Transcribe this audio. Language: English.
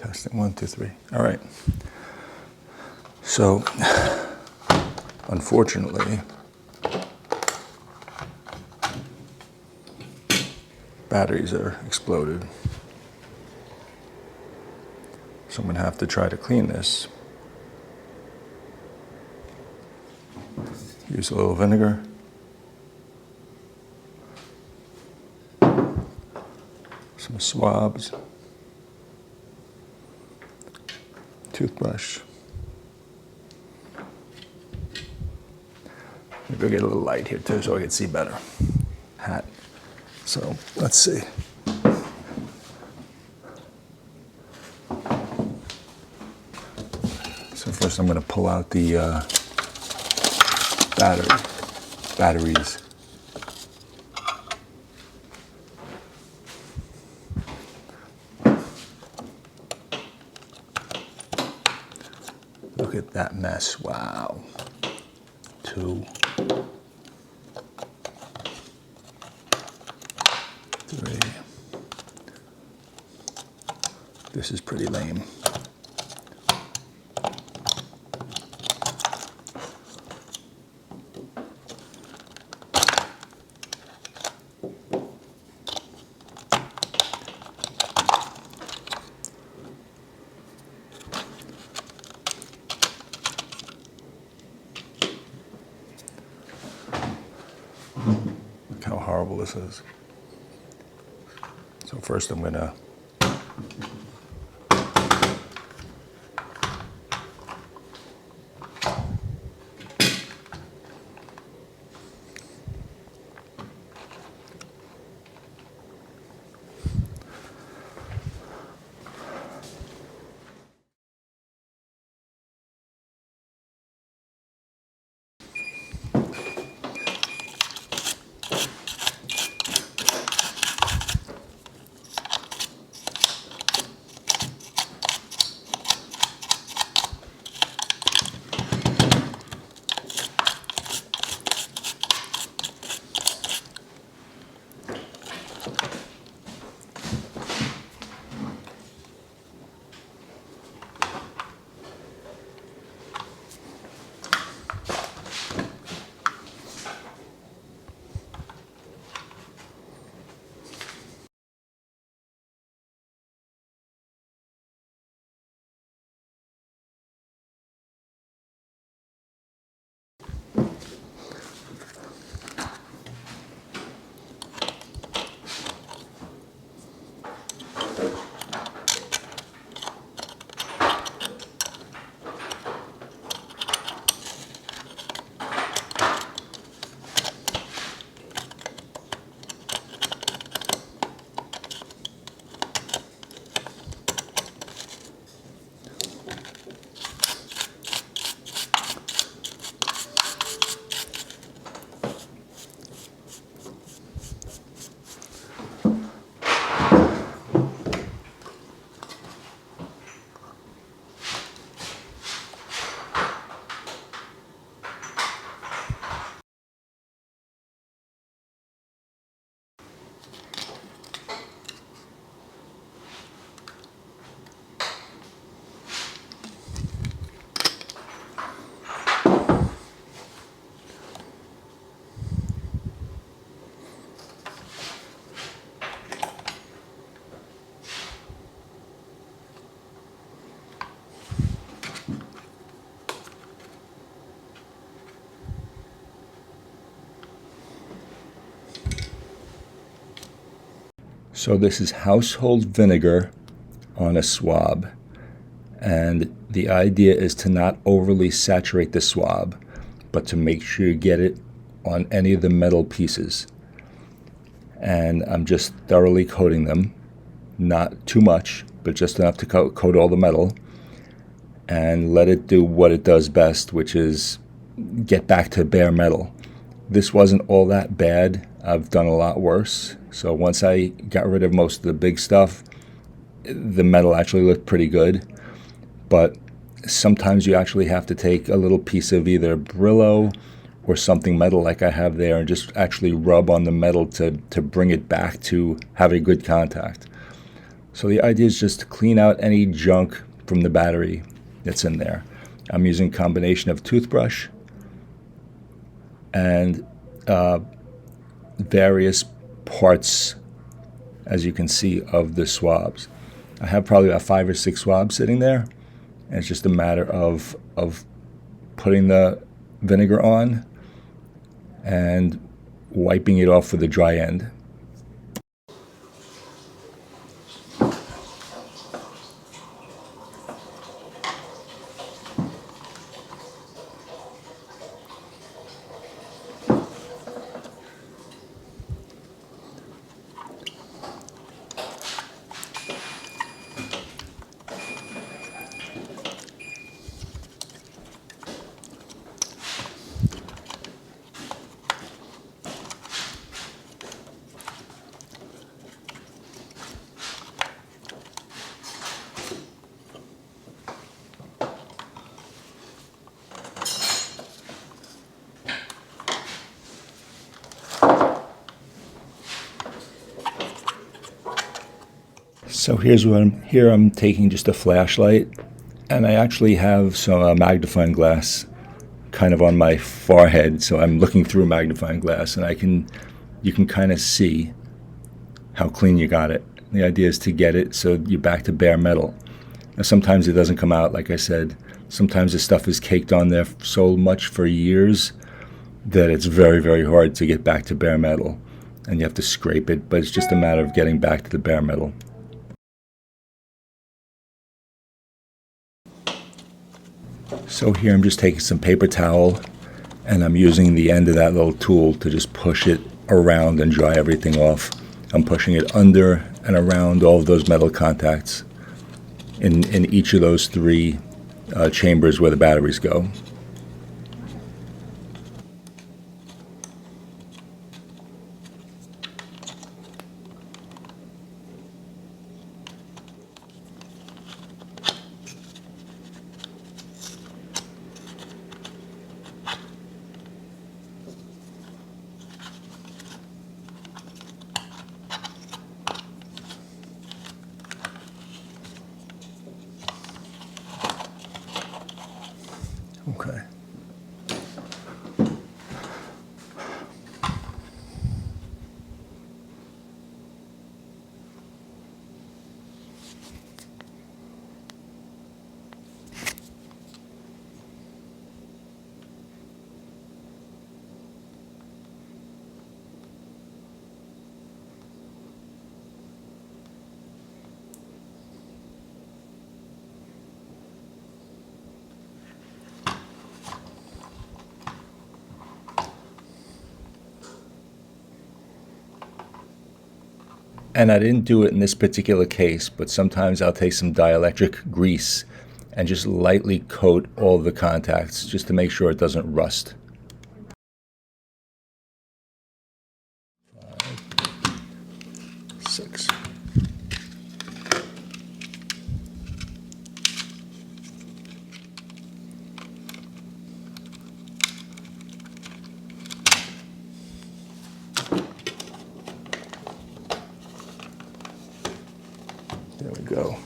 Testing 1, 2, 3. All right. So, unfortunately, batteries are exploded. So I'm going to have to try to clean this. Use a little vinegar. Some swabs. Toothbrush. Maybe I'll get a little light here too so I can see better. Hat. So let's see. So first I'm going to pull out the batteries. Look at that mess. Wow. 2, 3. This is pretty lame. Look how horrible this is. So first I'm going to So this is household vinegar on a swab, and the idea is to not overly saturate the swab, but to make sure you get it on any of the metal pieces. And I'm just thoroughly coating them, not too much, but just enough to coat all the metal, and let it do what it does best, which is get back to bare metal. This wasn't all that bad. I've done a lot worse. So once I got rid of most of the big stuff, the metal actually looked pretty good. But sometimes you actually have to take a little piece of either Brillo or something metal like I have there and just actually rub on the metal to bring it back to having good contact. So the idea is just to clean out any junk from the battery that's in there. I'm using a combination of toothbrush and various parts, as you can see, of the swabs. I have probably about 5 or 6 swabs sitting there, and it's just a matter of putting the vinegar on and wiping it off with the dry end. So here's what I'm taking just a flashlight, and I actually have some magnifying glass kind of on my forehead, so I'm looking through a magnifying glass, and you can kind of see how clean you got it. The idea is to get it so you're back to bare metal. Now, sometimes it doesn't come out, like I said. Sometimes the stuff is caked on there so much for years that it's very, very hard to get back to bare metal, and you have to scrape it, but it's just a matter of getting back to the bare metal. So here I'm just taking some paper towel, and I'm using the end of that little tool to just push it around and dry everything off. I'm pushing it under and around all of those metal contacts in each of those 3 chambers where the batteries go. Okay. And I didn't do it in this particular case, but sometimes I'll take some dielectric grease and just lightly coat all of the contacts just to make sure it doesn't rust. 5, 6. There we go.